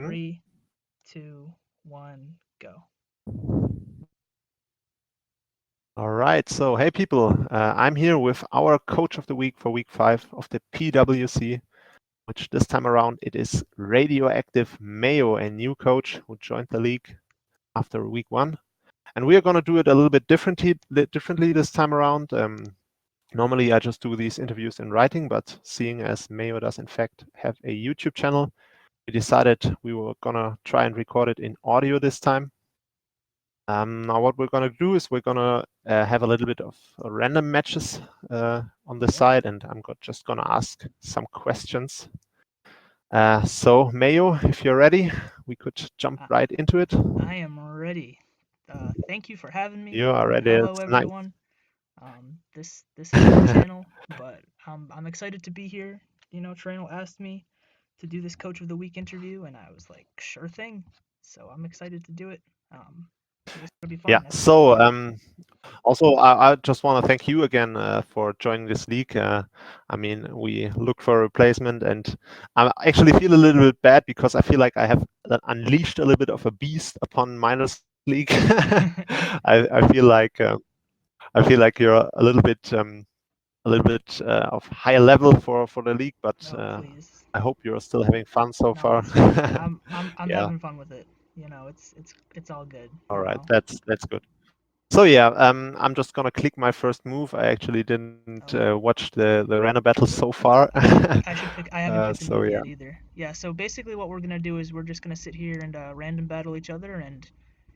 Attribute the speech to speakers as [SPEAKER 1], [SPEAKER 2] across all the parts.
[SPEAKER 1] 3, 2, 1, go.
[SPEAKER 2] All right. So, hey, people, I'm here with our coach of the week for week 5 of the PWC, which this time around it is Radioactive Mayo, a new coach who joined the league after week 1. And we are going to do it a little bit differently this time around. Normally, I just do these interviews in writing, but seeing as Mayo does, in fact, have a YouTube channel, we decided we were going to try and record it in audio this time. Now what we're going to do is we're going to have a little bit of random matches on the side, and I'm just going to ask some questions. So Mayo, if you're ready, we could jump right into it.
[SPEAKER 1] I am ready. Thank you for having me.
[SPEAKER 2] You are ready.
[SPEAKER 1] Hello,
[SPEAKER 2] It's nice.
[SPEAKER 1] everyone. This is a new channel, but I'm excited to be here. Trino asked me to do this Coach of the Week interview, and I was like, sure thing. So I'm excited to do it. This is gonna be fun.
[SPEAKER 2] Yeah. So also, I just want to thank you again for joining this league. I mean, we look for a replacement, and I actually feel a little bit bad because I feel like I have unleashed a little bit of a beast upon Miners League. I feel like you're a little bit of higher level for the league, but
[SPEAKER 1] No, please.
[SPEAKER 2] I hope you're still having fun so
[SPEAKER 1] No,
[SPEAKER 2] far.
[SPEAKER 1] it's fine. I'm
[SPEAKER 2] Yeah.
[SPEAKER 1] having fun with it. It's all good.
[SPEAKER 2] All right. That's good. So yeah, I'm just gonna click my first move. I actually didn't watch the random battle so far.
[SPEAKER 1] I should pick. I haven't picked a
[SPEAKER 2] So
[SPEAKER 1] move
[SPEAKER 2] yeah.
[SPEAKER 1] yet either. Yeah. So basically, what we're gonna do is we're just gonna sit here and random battle each other, and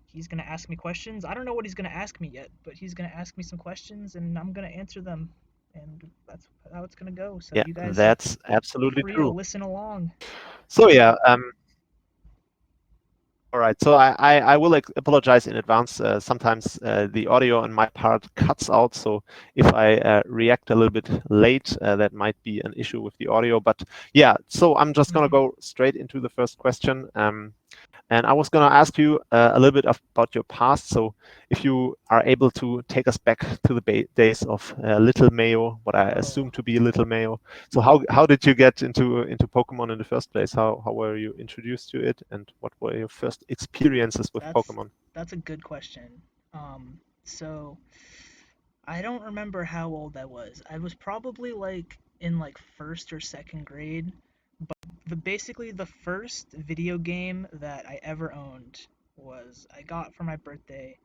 [SPEAKER 1] he's gonna ask me questions. I don't know what he's gonna ask me yet, but he's gonna ask me some questions, and I'm gonna answer them, and that's how it's gonna go. So
[SPEAKER 2] Yeah,
[SPEAKER 1] you guys
[SPEAKER 2] that's
[SPEAKER 1] be
[SPEAKER 2] absolutely
[SPEAKER 1] free to
[SPEAKER 2] true.
[SPEAKER 1] listen along.
[SPEAKER 2] So yeah, all right. So I will apologize in advance. Sometimes the audio on my part cuts out. So if I react a little bit late, that might be an issue with the audio. But yeah, so I'm just gonna go straight into the first question. And I was going to ask you a little bit about your past. So, if you are able to take us back to the days of Little Mayo, what I assume to be Little Mayo. So, how did you get into Pokemon in the first place? How were you introduced to it, and what were your first experiences with
[SPEAKER 1] That's
[SPEAKER 2] Pokemon?
[SPEAKER 1] that's a good question. So I don't remember how old I was. I was probably like in like first or second grade. Basically the first video game that I ever owned was I got for my birthday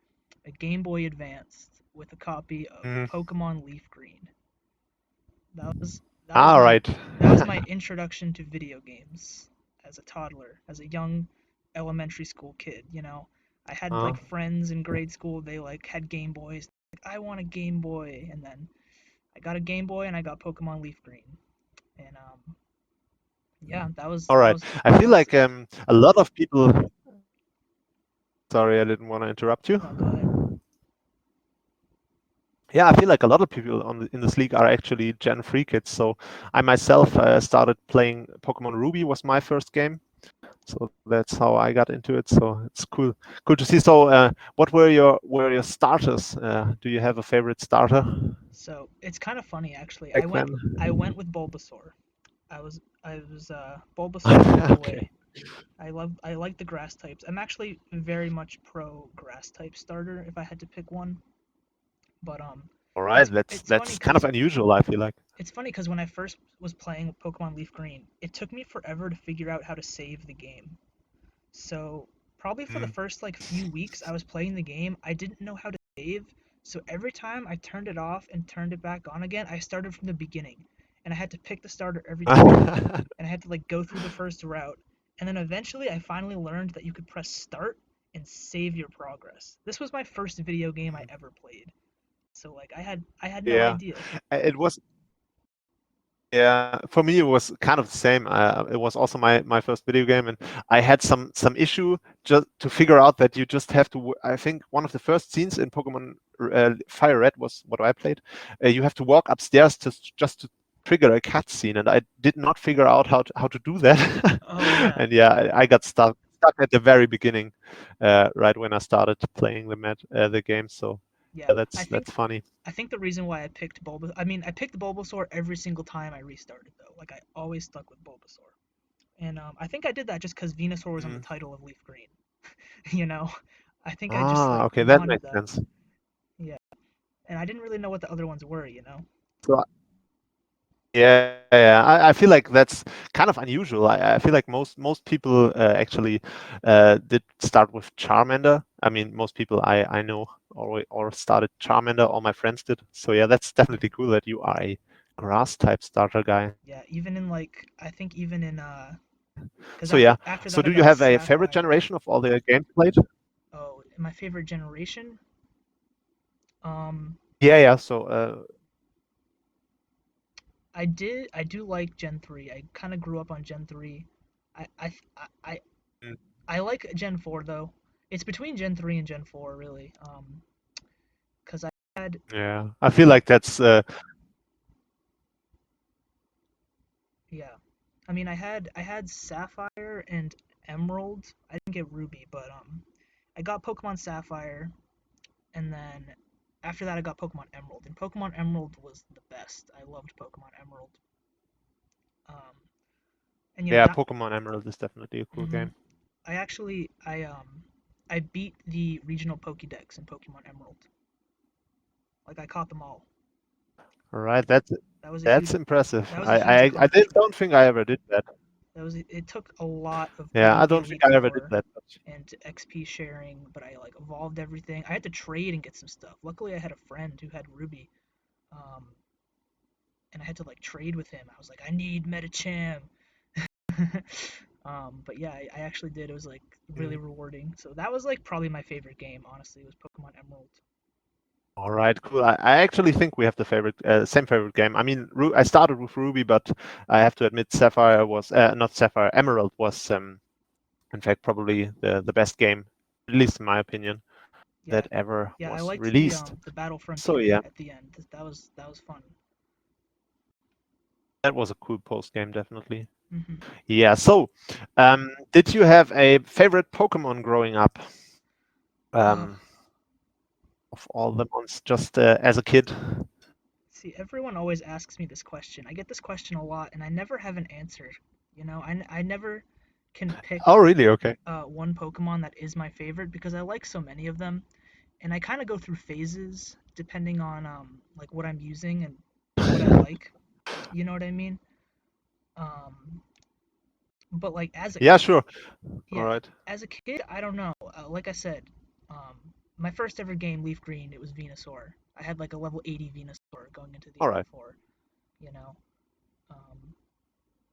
[SPEAKER 1] a Game Boy Advance with a copy of
[SPEAKER 2] Mm.
[SPEAKER 1] Pokemon Leaf Green. That was
[SPEAKER 2] All
[SPEAKER 1] my
[SPEAKER 2] right.
[SPEAKER 1] that was my introduction to video games as a toddler, as a young elementary school kid, I had
[SPEAKER 2] uh,
[SPEAKER 1] like friends in grade school, they like had Game Boys. Like, I want a Game Boy, and then I got a Game Boy and I got Pokemon Leaf Green. And yeah, that was
[SPEAKER 2] all
[SPEAKER 1] that
[SPEAKER 2] right.
[SPEAKER 1] was
[SPEAKER 2] I
[SPEAKER 1] that
[SPEAKER 2] feel
[SPEAKER 1] was
[SPEAKER 2] like a lot of people. Sorry, I didn't want to interrupt you.
[SPEAKER 1] no, go ahead.
[SPEAKER 2] Yeah, I feel like a lot of people in this league are actually Gen 3 kids. So I myself started playing Pokemon Ruby was my first game. So that's how I got into it. So it's cool to see. So what were your starters? Do you have a favorite starter
[SPEAKER 1] So it's kind of funny actually.
[SPEAKER 2] back
[SPEAKER 1] I went
[SPEAKER 2] then?
[SPEAKER 1] I went with Bulbasaur. I was Bulbasaur all the
[SPEAKER 2] Okay.
[SPEAKER 1] way. I like the grass types. I'm actually very much pro grass type starter if I had to pick one. But
[SPEAKER 2] All right.
[SPEAKER 1] it's
[SPEAKER 2] That's
[SPEAKER 1] it's funny
[SPEAKER 2] that's kind of
[SPEAKER 1] because
[SPEAKER 2] unusual, I feel like.
[SPEAKER 1] when I first was playing Pokemon Leaf Green, it took me forever to figure out how to save the game. So probably for the
[SPEAKER 2] Mm.
[SPEAKER 1] first like few weeks I was playing the game, I didn't know how to save. So every time I turned it off and turned it back on again, I started from the beginning, and I had to pick the starter every time, and I had to like go through the first route. And then eventually I finally learned that you could press start and save your progress. This was my first video game I ever played. So like I had no
[SPEAKER 2] Yeah,
[SPEAKER 1] idea.
[SPEAKER 2] it was. Yeah, for me it was kind of the same. It was also my first video game, and I had some issue just to figure out that you just have to. I think one of the first scenes in Pokemon Fire Red was what I played. You have to walk upstairs just to trigger a cutscene, and I did not figure out how to do that.
[SPEAKER 1] Oh yeah.
[SPEAKER 2] And yeah, I got stuck at the very beginning, right when I started playing the game. So
[SPEAKER 1] Yeah.
[SPEAKER 2] yeah,
[SPEAKER 1] I
[SPEAKER 2] that's
[SPEAKER 1] think
[SPEAKER 2] funny.
[SPEAKER 1] I think the reason why I picked Bulbasaur every single time I restarted though. Like I always stuck with Bulbasaur. And I think I did that just because Venusaur was on the
[SPEAKER 2] Mm.
[SPEAKER 1] title of Leaf Green. you know, I think I just
[SPEAKER 2] Ah,
[SPEAKER 1] like
[SPEAKER 2] okay, that
[SPEAKER 1] wanted
[SPEAKER 2] makes
[SPEAKER 1] that.
[SPEAKER 2] sense.
[SPEAKER 1] Yeah, and I didn't really know what the other ones were.
[SPEAKER 2] So yeah, yeah. I feel like that's kind of unusual. I feel like most people actually did start with Charmander. I mean, most people I know or started Charmander. All my friends did. So yeah, that's definitely cool that you are a grass type starter guy.
[SPEAKER 1] Yeah, even in like I think even in because
[SPEAKER 2] So yeah.
[SPEAKER 1] after
[SPEAKER 2] So
[SPEAKER 1] that I
[SPEAKER 2] do you
[SPEAKER 1] got
[SPEAKER 2] have a favorite
[SPEAKER 1] Sapphire.
[SPEAKER 2] generation of all the games played?
[SPEAKER 1] Oh, my favorite generation. Um,
[SPEAKER 2] Yeah, yeah. So
[SPEAKER 1] I do like Gen 3. I kind of grew up on Gen 3. I I I
[SPEAKER 2] mm,
[SPEAKER 1] I like Gen 4 though. It's between Gen 3 and Gen 4 really. Cuz I had
[SPEAKER 2] yeah, I feel like that's
[SPEAKER 1] yeah. I mean, I had Sapphire and Emerald. I didn't get Ruby, but I got Pokemon Sapphire and then after that I got Pokemon Emerald. And Pokemon Emerald was the best. I loved Pokemon Emerald. Um and
[SPEAKER 2] yeah. Pokemon Emerald is definitely a cool
[SPEAKER 1] mhm.
[SPEAKER 2] game.
[SPEAKER 1] I actually I beat the regional Pokédex in Pokemon Emerald. Like I caught them all.
[SPEAKER 2] All right, that's
[SPEAKER 1] That was a
[SPEAKER 2] that's
[SPEAKER 1] huge
[SPEAKER 2] impressive.
[SPEAKER 1] that was a huge
[SPEAKER 2] I didn't,
[SPEAKER 1] accomplishment.
[SPEAKER 2] don't think I ever did that.
[SPEAKER 1] That was it took a lot of
[SPEAKER 2] Yeah, I
[SPEAKER 1] PvP
[SPEAKER 2] don't think
[SPEAKER 1] Elite
[SPEAKER 2] I ever did
[SPEAKER 1] Four
[SPEAKER 2] that. But
[SPEAKER 1] and XP sharing, but I like evolved everything. I had to trade and get some stuff. Luckily, I had a friend who had Ruby, um, and I had to like trade with him. I was like, I need Metacham. But yeah, I actually did. It was like really
[SPEAKER 2] mm,
[SPEAKER 1] rewarding. So that was like probably my favorite game. Honestly, was Pokemon Emerald.
[SPEAKER 2] all right, cool. I actually think we have the same favorite game. I mean, I started with Ruby, but I have to admit, Sapphire was not Sapphire. Emerald was, in fact, probably the best game, at least in my opinion,
[SPEAKER 1] Yeah,
[SPEAKER 2] that ever
[SPEAKER 1] yeah, I
[SPEAKER 2] was
[SPEAKER 1] liked
[SPEAKER 2] released.
[SPEAKER 1] the Battle
[SPEAKER 2] So
[SPEAKER 1] Frontier
[SPEAKER 2] yeah,
[SPEAKER 1] at the end. That was fun.
[SPEAKER 2] that was a cool post game, definitely.
[SPEAKER 1] Hmm.
[SPEAKER 2] Yeah. So, did you have a favorite Pokemon growing up?
[SPEAKER 1] Uh,
[SPEAKER 2] Um, of all the ones, just as a kid?
[SPEAKER 1] See, everyone always asks me this question. I get this question a lot, and I never have an answer. I never can
[SPEAKER 2] Oh,
[SPEAKER 1] pick
[SPEAKER 2] really? Okay.
[SPEAKER 1] one Pokemon that is my favorite because I like so many of them, and I kind of go through phases depending on like what I'm using and what I like. You know what I mean? Um, but like
[SPEAKER 2] Yeah, sure. All
[SPEAKER 1] yeah,
[SPEAKER 2] right.
[SPEAKER 1] as a kid, I don't know. Like I said, um, my first ever game, Leaf Green, it was Venusaur. I had like a level 80 Venusaur going into the
[SPEAKER 2] All
[SPEAKER 1] Elite
[SPEAKER 2] right.
[SPEAKER 1] Four. You know, um,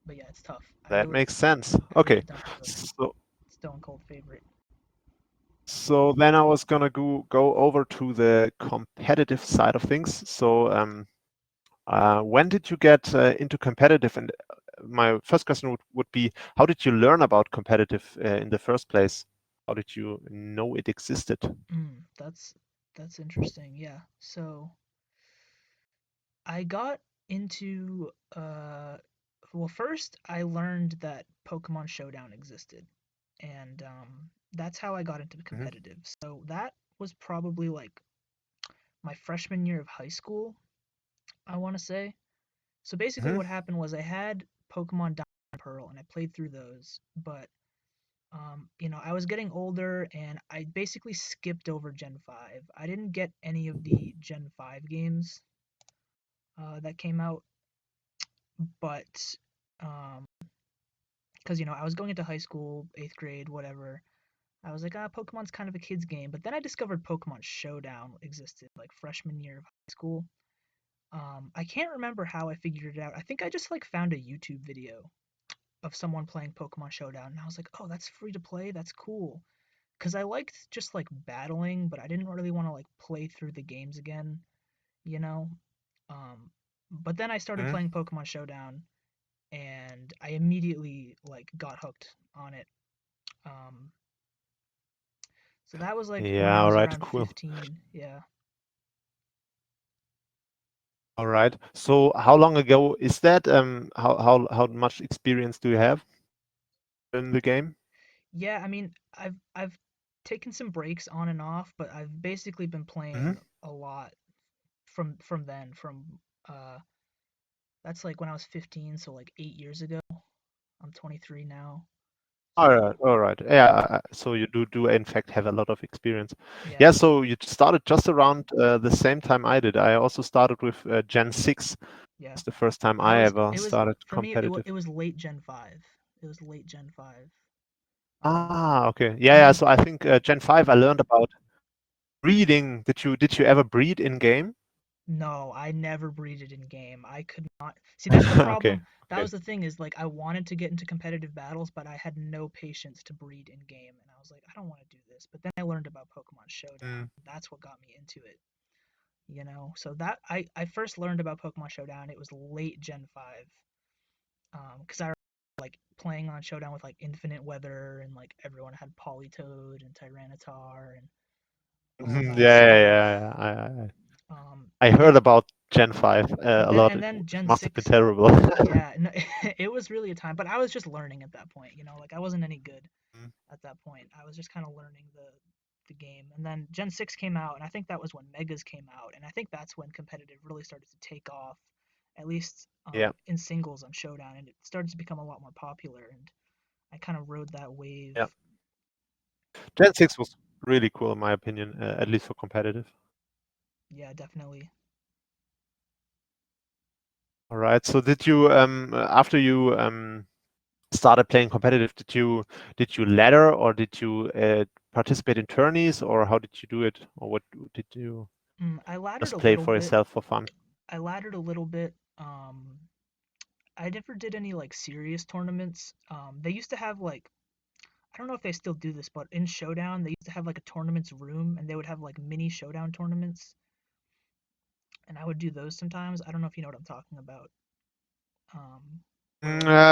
[SPEAKER 1] but yeah, it's tough.
[SPEAKER 2] That makes sense.
[SPEAKER 1] I really
[SPEAKER 2] Okay.
[SPEAKER 1] don't have a
[SPEAKER 2] So
[SPEAKER 1] stone cold favorite.
[SPEAKER 2] so then I was gonna go over to the competitive side of things. So when did you get into competitive? And my first question would be, how did you learn about competitive in the first place? How did you know it existed?
[SPEAKER 1] That's interesting. Yeah. So I got into well, first I learned that Pokemon Showdown existed, and that's how I got into
[SPEAKER 2] Hmm.
[SPEAKER 1] competitive. So that was probably like my freshman year of high school, I want to say. So basically,
[SPEAKER 2] Hmm.
[SPEAKER 1] what happened was I had Pokemon Diamond and Pearl, and I played through those, but I was getting older and I basically skipped over Gen 5. I didn't get any of the Gen 5 games that came out, but because I was going into high school, 8th grade, whatever. I was like, Pokemon's kind of a kid's game. But then I discovered Pokemon Showdown existed like freshman year of high school. I can't remember how I figured it out. I think I just like found a YouTube video of someone playing Pokemon Showdown, and I was like, oh, that's free to play. That's cool. Because I liked just like battling, but I didn't really want to like play through the games again, you know. Um, but then I started
[SPEAKER 2] Hmm.
[SPEAKER 1] playing Pokemon Showdown, and I immediately like got hooked on it. Um, so that was like when
[SPEAKER 2] Yeah.
[SPEAKER 1] I
[SPEAKER 2] All
[SPEAKER 1] was
[SPEAKER 2] right.
[SPEAKER 1] around
[SPEAKER 2] Cool.
[SPEAKER 1] 15. Yeah.
[SPEAKER 2] All right. So how long ago is that? How much experience do you have in the game?
[SPEAKER 1] Yeah, I mean, I've taken some breaks on and off, but I've basically been
[SPEAKER 2] Hmm.
[SPEAKER 1] playing a lot from then. From uh, that's like when I was 15, so like 8 years ago. I'm 23 now.
[SPEAKER 2] All
[SPEAKER 1] So
[SPEAKER 2] right, all right. Yeah, so you do in fact have a lot of experience.
[SPEAKER 1] yeah,
[SPEAKER 2] Yeah, so you started just around the same time I did. I also started with Gen 6.
[SPEAKER 1] yeah.
[SPEAKER 2] It's the first time
[SPEAKER 1] I
[SPEAKER 2] I
[SPEAKER 1] was
[SPEAKER 2] ever
[SPEAKER 1] it was
[SPEAKER 2] started
[SPEAKER 1] for me
[SPEAKER 2] competitive.
[SPEAKER 1] it was late Gen 5. It was late Gen 5.
[SPEAKER 2] Ah, okay. Yeah,
[SPEAKER 1] And
[SPEAKER 2] yeah.
[SPEAKER 1] then
[SPEAKER 2] So I think Gen 5 I learned about breeding. Did you ever breed in game?
[SPEAKER 1] no, I never breeded in game. I could not. See, that's the
[SPEAKER 2] Okay,
[SPEAKER 1] problem. That
[SPEAKER 2] okay.
[SPEAKER 1] was the thing is like I wanted to get into competitive battles, but I had no patience to breed in game, and I was like, I don't want to do this. But then I learned about Pokemon Showdown.
[SPEAKER 2] Mm,
[SPEAKER 1] That's what got me into it, you know. So that I first learned about Pokemon Showdown. It was late Gen 5. Because I remember like playing on Showdown with like Infinite Weather and like everyone had Politoed and Tyranitar and all
[SPEAKER 2] mhm,
[SPEAKER 1] that
[SPEAKER 2] yeah, yeah,
[SPEAKER 1] stuff.
[SPEAKER 2] yeah, yeah. I
[SPEAKER 1] But
[SPEAKER 2] heard
[SPEAKER 1] then
[SPEAKER 2] about Gen 5
[SPEAKER 1] but
[SPEAKER 2] a
[SPEAKER 1] then
[SPEAKER 2] lot.
[SPEAKER 1] and
[SPEAKER 2] It
[SPEAKER 1] then Gen
[SPEAKER 2] must have been
[SPEAKER 1] 6.
[SPEAKER 2] terrible.
[SPEAKER 1] Yeah, no, it was really a time, but I was just learning at that point, you know, like I wasn't any good
[SPEAKER 2] Mm,
[SPEAKER 1] at that point. I was just kind of learning the game. And then Gen 6 came out, and I think that was when Megas came out, and I think that's when competitive really started to take off, at least
[SPEAKER 2] yeah,
[SPEAKER 1] in singles on Showdown, and it started to become a lot more popular, and I kind of rode that wave.
[SPEAKER 2] yeah. Gen 6 was really cool in my opinion, at least for competitive.
[SPEAKER 1] Yeah, definitely.
[SPEAKER 2] All right. So did you after you started playing competitive, did you ladder or did you participate in tourneys or how did you do it or what did you
[SPEAKER 1] I laddered
[SPEAKER 2] just
[SPEAKER 1] a
[SPEAKER 2] play
[SPEAKER 1] little
[SPEAKER 2] for
[SPEAKER 1] bit.
[SPEAKER 2] yourself for fun?
[SPEAKER 1] I laddered a little bit. I never did any like serious tournaments. They used to have like I don't know if they still do this, but in Showdown they used to have like a tournaments room, and they would have like mini Showdown tournaments, and I would do those sometimes. I don't know if you know what I'm talking about. Where like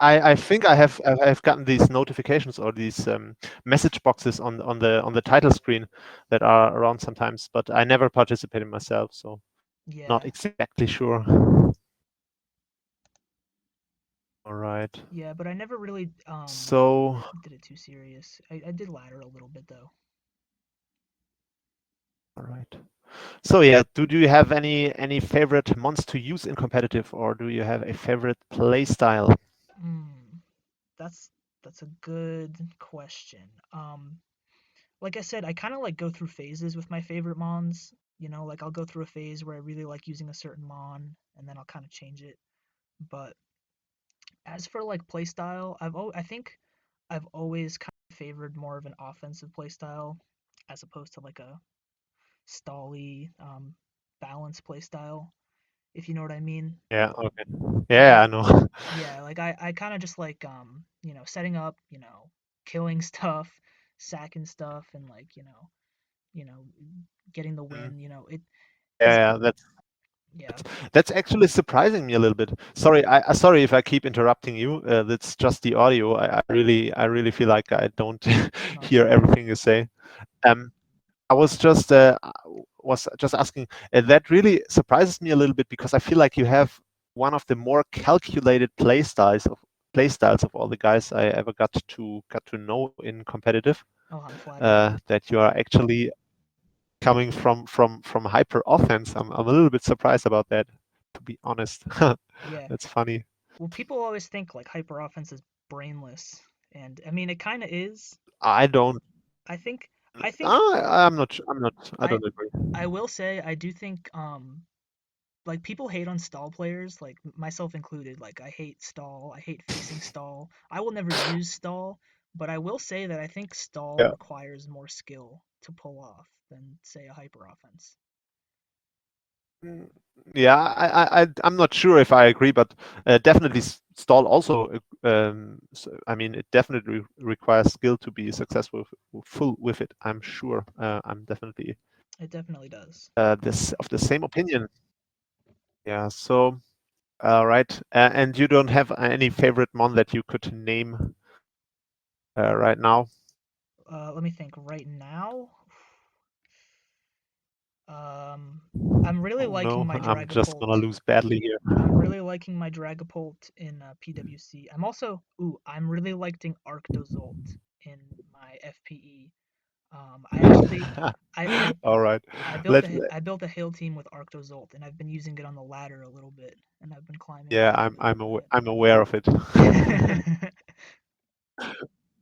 [SPEAKER 2] I think I have gotten these notifications or these message boxes on the title screen that are around sometimes, but I never participated myself, so not
[SPEAKER 1] yeah,
[SPEAKER 2] exactly sure. All right.
[SPEAKER 1] yeah, but I never really
[SPEAKER 2] So,
[SPEAKER 1] did it too serious. I did ladder a little bit though.
[SPEAKER 2] all right. So yeah, do you have any favorite mons to use in competitive, or do you have a favorite play style?
[SPEAKER 1] Hmm, that's that's a good question. Like I said, I kind of like go through phases with my favorite mons. You know, like I'll go through a phase where I really like using a certain mon, and then I'll kind of change it. But as for like playstyle, I think I've always kind of favored more of an offensive playstyle as opposed to like a stally, balanced playstyle, if you know what I mean.
[SPEAKER 2] Yeah, okay.
[SPEAKER 1] Like
[SPEAKER 2] Yeah, I know.
[SPEAKER 1] yeah, like I kind of just like setting up, killing stuff, sacking stuff, and like you know, getting the
[SPEAKER 2] Mm.
[SPEAKER 1] win. It
[SPEAKER 2] Yeah,
[SPEAKER 1] because
[SPEAKER 2] yeah,
[SPEAKER 1] yeah,
[SPEAKER 2] that's actually surprising me a little bit. Sorry, sorry if I keep interrupting you. That's just the audio. I really feel like I don't
[SPEAKER 1] no, it's
[SPEAKER 2] hear
[SPEAKER 1] fine.
[SPEAKER 2] everything you say. Um, I was just asking. That really surprises me a little bit because I feel like you have one of the more calculated playstyles of all the guys I ever got to know in competitive.
[SPEAKER 1] Oh, I'm flattered.
[SPEAKER 2] That you are actually coming from hyper offense. I'm a little bit surprised about that, to be honest.
[SPEAKER 1] Yeah.
[SPEAKER 2] That's funny.
[SPEAKER 1] Well, people always think like hyper offense is brainless, and I mean it kind of is.
[SPEAKER 2] I don't.
[SPEAKER 1] I think I think
[SPEAKER 2] I'm not. I'm not. I
[SPEAKER 1] I
[SPEAKER 2] don't agree.
[SPEAKER 1] I will say I do think like people hate on stall players, like myself included. Like I hate stall. I hate facing stall. I will never use stall, but I will say that I think stall
[SPEAKER 2] Yeah.
[SPEAKER 1] requires more skill to pull off than say a hyper offense.
[SPEAKER 2] Mm, Yeah, I'm not sure if I agree, but definitely stall also. I mean, it definitely requires skill to be successful full with it. I'm sure. I'm definitely
[SPEAKER 1] It definitely does.
[SPEAKER 2] this of the same opinion. Yeah. So, right. And you don't have any favorite mon that you could name right now?
[SPEAKER 1] Let me think. Right now, um, I'm really
[SPEAKER 2] Oh
[SPEAKER 1] liking
[SPEAKER 2] no,
[SPEAKER 1] my
[SPEAKER 2] I'm just
[SPEAKER 1] Dragapult.
[SPEAKER 2] gonna lose badly here.
[SPEAKER 1] I'm really liking my Dragapult in PWC. I'm really liking Arctozolt in my FPE. I actually I I
[SPEAKER 2] All right.
[SPEAKER 1] I built
[SPEAKER 2] Let,
[SPEAKER 1] a
[SPEAKER 2] let-
[SPEAKER 1] I built a hill team with Arctozolt, and I've been using it on the ladder a little bit, and I've been climbing
[SPEAKER 2] yeah,
[SPEAKER 1] up
[SPEAKER 2] I'm aware of it.
[SPEAKER 1] it.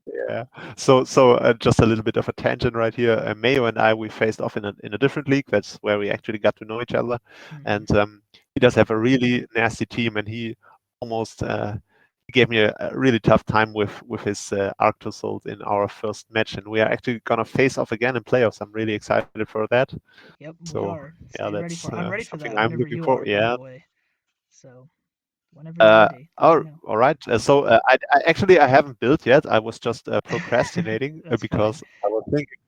[SPEAKER 2] Yeah. Just a little bit of a tangent right here. Mayo and I, we faced off in a different league. That's where we actually got to know each other.
[SPEAKER 1] Hmm.
[SPEAKER 2] And he does have a really nasty team, and he almost he gave me a really tough time with his Arctosold in our first match, and we are actually gonna face off again in playoffs. I'm really excited for that.
[SPEAKER 1] Yep, we
[SPEAKER 2] So
[SPEAKER 1] are.
[SPEAKER 2] yeah,
[SPEAKER 1] Stay ready
[SPEAKER 2] that's
[SPEAKER 1] for. I'm ready for
[SPEAKER 2] something
[SPEAKER 1] that.
[SPEAKER 2] I'm
[SPEAKER 1] Whenever
[SPEAKER 2] looking
[SPEAKER 1] you
[SPEAKER 2] for.
[SPEAKER 1] are, by
[SPEAKER 2] Yeah.
[SPEAKER 1] the way. So whenever you're ready, let me
[SPEAKER 2] Oh,
[SPEAKER 1] know.
[SPEAKER 2] all right. I actually I haven't built yet. I was just procrastinating
[SPEAKER 1] That's fine.
[SPEAKER 2] because I was thinking,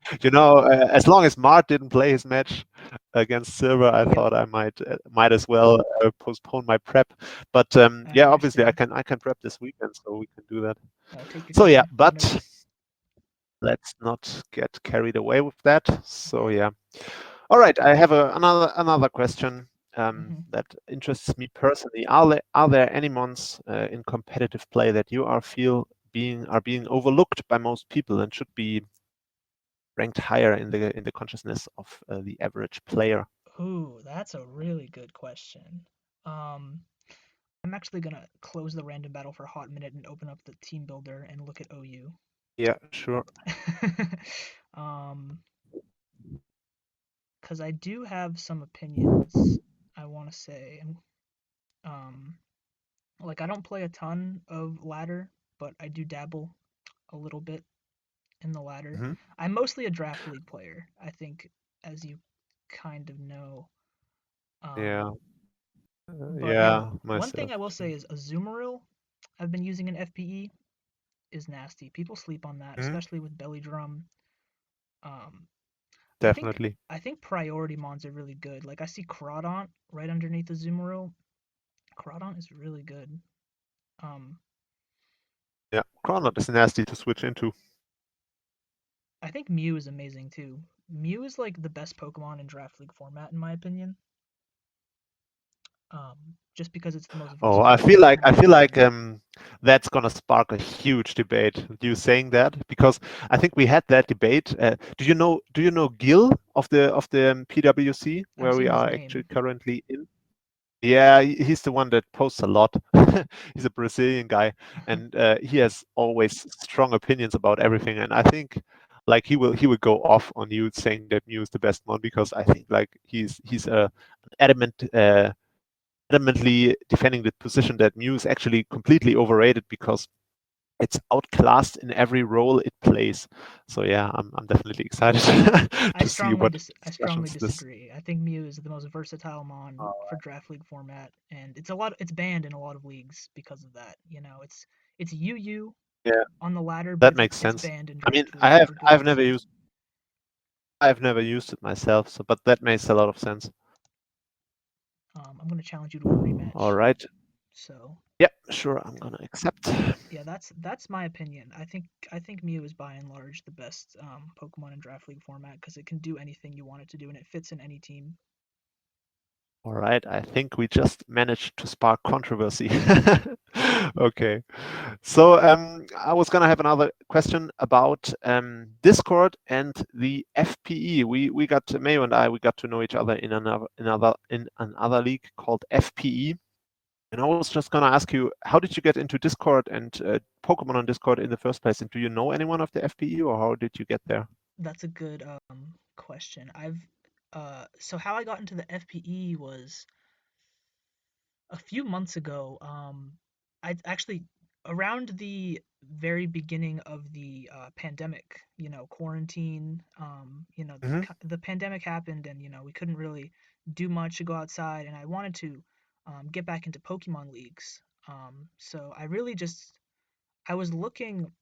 [SPEAKER 2] as long as Mart didn't play his match against Silver, I
[SPEAKER 1] Yep,
[SPEAKER 2] thought I might as well postpone my prep. But
[SPEAKER 1] I
[SPEAKER 2] yeah, obviously
[SPEAKER 1] understand.
[SPEAKER 2] I can prep this weekend, so we can do that.
[SPEAKER 1] Take your
[SPEAKER 2] So yeah,
[SPEAKER 1] time. Whenever.
[SPEAKER 2] but let's not get carried away with that. So
[SPEAKER 1] Yeah.
[SPEAKER 2] yeah. All right, I have another question
[SPEAKER 1] Hmm.
[SPEAKER 2] that interests me personally. Are there any mons in competitive play that you are being overlooked by most people and should be ranked higher in the consciousness of the average player?
[SPEAKER 1] Ooh, that's a really good question. Um, I'm actually gonna close the random battle for a hot minute and open up the team builder and look at OU.
[SPEAKER 2] Yeah, sure.
[SPEAKER 1] um, because I do have some opinions I want to say. And like I don't play a ton of ladder, but I do dabble a little bit in the ladder.
[SPEAKER 2] Hmm.
[SPEAKER 1] I'm mostly a draft league player, I think, as you kind of know.
[SPEAKER 2] Yeah,
[SPEAKER 1] Um, but
[SPEAKER 2] yeah,
[SPEAKER 1] one thing
[SPEAKER 2] myself.
[SPEAKER 1] I will say is Azumarill I've been using in FPE is nasty. People sleep on that,
[SPEAKER 2] Hmm.
[SPEAKER 1] especially with Belly Drum. Um, I think
[SPEAKER 2] Definitely.
[SPEAKER 1] I think priority mons are really good. Like I see Crawdaunt right underneath the Azumarill. Crawdaunt is really good. Um,
[SPEAKER 2] Yeah, Chrono is nasty to switch into.
[SPEAKER 1] I think Mew is amazing too. Mew is like the best Pokemon in Draft League format in my opinion. Just because it's the most
[SPEAKER 2] Oh,
[SPEAKER 1] versatile
[SPEAKER 2] I
[SPEAKER 1] Pokemon
[SPEAKER 2] feel like
[SPEAKER 1] available.
[SPEAKER 2] that's gonna spark a huge debate. You saying that because I think we had that debate. Do you know Gil of the PWC
[SPEAKER 1] I've
[SPEAKER 2] where we
[SPEAKER 1] seen his
[SPEAKER 2] are actually
[SPEAKER 1] name.
[SPEAKER 2] currently in? Yeah, he's the one that posts a lot. He's a Brazilian guy, and he has always strong opinions about everything. And I think like he will go off on you saying that Mew is the best one because I think like he's a adamant. Adamantly defending the position that Mew is actually completely overrated because it's outclassed in every role it plays. So yeah, I'm definitely excited to see what
[SPEAKER 1] I strongly
[SPEAKER 2] discussions this.
[SPEAKER 1] disagree. I think Mew is the most versatile mon for draft league format, and it's banned in a lot of leagues because of that. It's UU
[SPEAKER 2] Yeah,
[SPEAKER 1] on the ladder, but
[SPEAKER 2] that makes
[SPEAKER 1] it's
[SPEAKER 2] sense.
[SPEAKER 1] banned in
[SPEAKER 2] I mean,
[SPEAKER 1] draft league for good reason.
[SPEAKER 2] I've never used it myself, so but that makes a lot of sense.
[SPEAKER 1] I'm gonna challenge you to a
[SPEAKER 2] All
[SPEAKER 1] rematch.
[SPEAKER 2] right.
[SPEAKER 1] So
[SPEAKER 2] Yeah, sure, I'm gonna accept.
[SPEAKER 1] yeah, that's my opinion. I think Mew is by and large the best Pokemon in draft league format because it can do anything you want it to do and it fits in any team.
[SPEAKER 2] All right, I think we just managed to spark controversy. Okay. So I was gonna have another question about Discord and the FPE. We got Mayo and I we got to know each other in another league called FPE. And I was just gonna ask you, how did you get into Discord and Pokemon on Discord in the first place? And do you know anyone of the FPE, or how did you get there?
[SPEAKER 1] That's a good question. I've so how I got into the FPE was a few months ago. I actually around the very beginning of the pandemic, quarantine.
[SPEAKER 2] Hmm.
[SPEAKER 1] The pandemic happened, and we couldn't really do much to go outside, and I wanted to get back into Pokemon leagues. So I really just I was looking.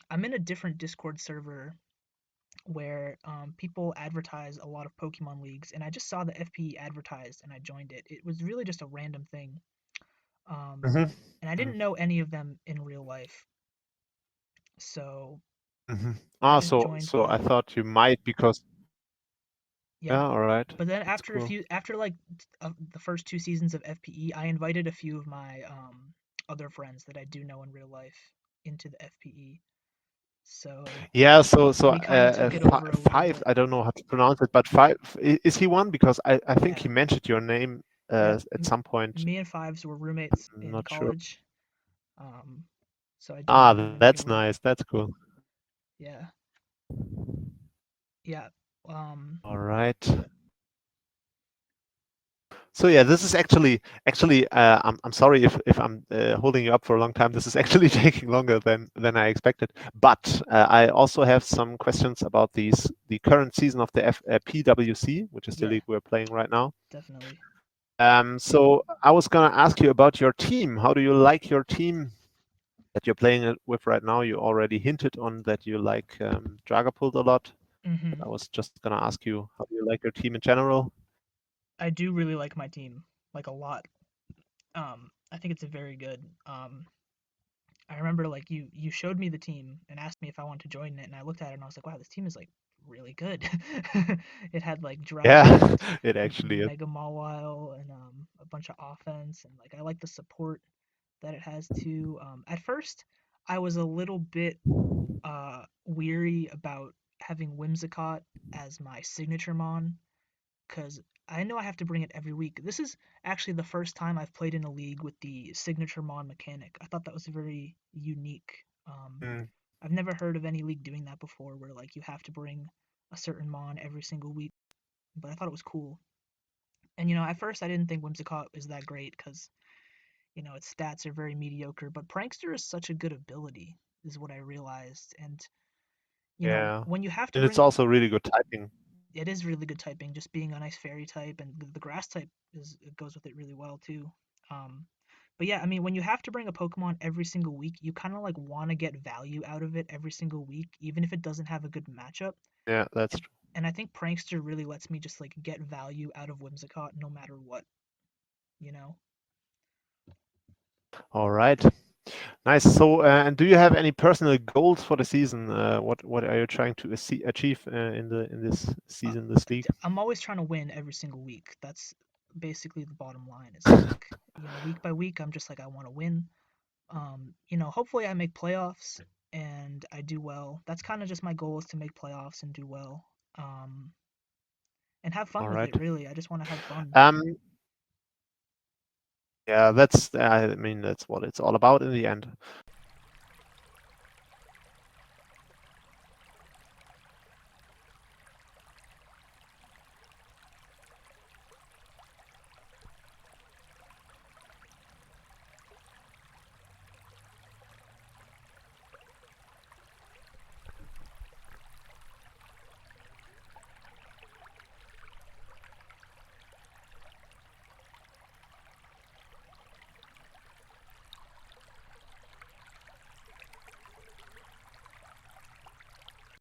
[SPEAKER 1] I'm in a different Discord server where people advertise a lot of Pokemon leagues, and I just saw the FP advertised and I joined it. It was really just a random thing, um,
[SPEAKER 2] Hmm.
[SPEAKER 1] and I didn't know any of them in real life, so
[SPEAKER 2] Hmm.
[SPEAKER 1] I
[SPEAKER 2] Ah,
[SPEAKER 1] just joined
[SPEAKER 2] so I
[SPEAKER 1] that.
[SPEAKER 2] thought you might because
[SPEAKER 1] Yeah,
[SPEAKER 2] yeah, all right,
[SPEAKER 1] but then
[SPEAKER 2] that's cool.
[SPEAKER 1] after like the first two seasons of FPE, I invited a few of my other friends that I do know in real life into the FPE. So
[SPEAKER 2] Yeah, so
[SPEAKER 1] we kind of took it over a little
[SPEAKER 2] five.
[SPEAKER 1] bit.
[SPEAKER 2] I don't know how to pronounce it, but five is he one? Because I think
[SPEAKER 1] Yeah,
[SPEAKER 2] he mentioned your name
[SPEAKER 1] yep.
[SPEAKER 2] at some point.
[SPEAKER 1] Me and Fives were roommates
[SPEAKER 2] I'm
[SPEAKER 1] in
[SPEAKER 2] not sure.
[SPEAKER 1] college, um, so I do
[SPEAKER 2] Ah,
[SPEAKER 1] know him
[SPEAKER 2] that's
[SPEAKER 1] pretty well.
[SPEAKER 2] nice. That's cool.
[SPEAKER 1] Yeah, yeah. Um,
[SPEAKER 2] All right. So yeah, this is actually I'm sorry if I'm holding you up for a long time. This is actually taking longer than I expected. But I also have some questions about the current season of the PWC, which is the
[SPEAKER 1] yeah,
[SPEAKER 2] league we're playing right now.
[SPEAKER 1] definitely.
[SPEAKER 2] So I was gonna ask you about your team. How do you like your team that you're playing it with right now? You already hinted on that you like Dragapult a lot. But
[SPEAKER 1] Hmm.
[SPEAKER 2] I was just gonna ask you, how do you like your team in general?
[SPEAKER 1] I do really like my team, like a lot. I think it's a very good. I remember like you showed me the team and asked me if I wanted to join it, and I looked at it and I was like, wow, this team is like really good. It had like
[SPEAKER 2] Yeah,
[SPEAKER 1] Dragapult,
[SPEAKER 2] it actually is.
[SPEAKER 1] Mega Mawile, and a bunch of offense, and like I like the support that it has too. At first, I was a little bit weary about having Whimsicott as my signature mon because I know I have to bring it every week. This is actually the first time I've played in a league with the signature mon mechanic. I thought that was very unique.
[SPEAKER 2] Mm,
[SPEAKER 1] I've never heard of any league doing that before, where like you have to bring a certain mon every single week. But I thought it was cool. And at first I didn't think Whimsicott is that great because its stats are very mediocre. But Prankster is such a good ability, is what I realized. And
[SPEAKER 2] yeah.
[SPEAKER 1] when you have to
[SPEAKER 2] And it's
[SPEAKER 1] bring
[SPEAKER 2] also really good typing.
[SPEAKER 1] it is really good typing. Just being a nice fairy type and the grass type it goes with it really well too. Um, but yeah, I mean, when you have to bring a Pokemon every single week, you kind of like want to get value out of it every single week, even if it doesn't have a good matchup.
[SPEAKER 2] Yeah, that's
[SPEAKER 1] And
[SPEAKER 2] true.
[SPEAKER 1] and I think Prankster really lets me just like get value out of Whimsicott no matter what, you know.
[SPEAKER 2] All right. Nice. So, and do you have any personal goals for the season? What are you trying to achieve in this
[SPEAKER 1] Uh,
[SPEAKER 2] season, this league?
[SPEAKER 1] I'm always trying to win every single week. That's basically the bottom line. Is like week by week, I'm just like I want to win. Hopefully I make playoffs and I do well. That's kind of just my goal is to make playoffs and do well. Um, and have fun
[SPEAKER 2] All
[SPEAKER 1] with
[SPEAKER 2] right.
[SPEAKER 1] it, really. I just want to have fun.
[SPEAKER 2] Um, yeah, that's I mean that's what it's all about in the end.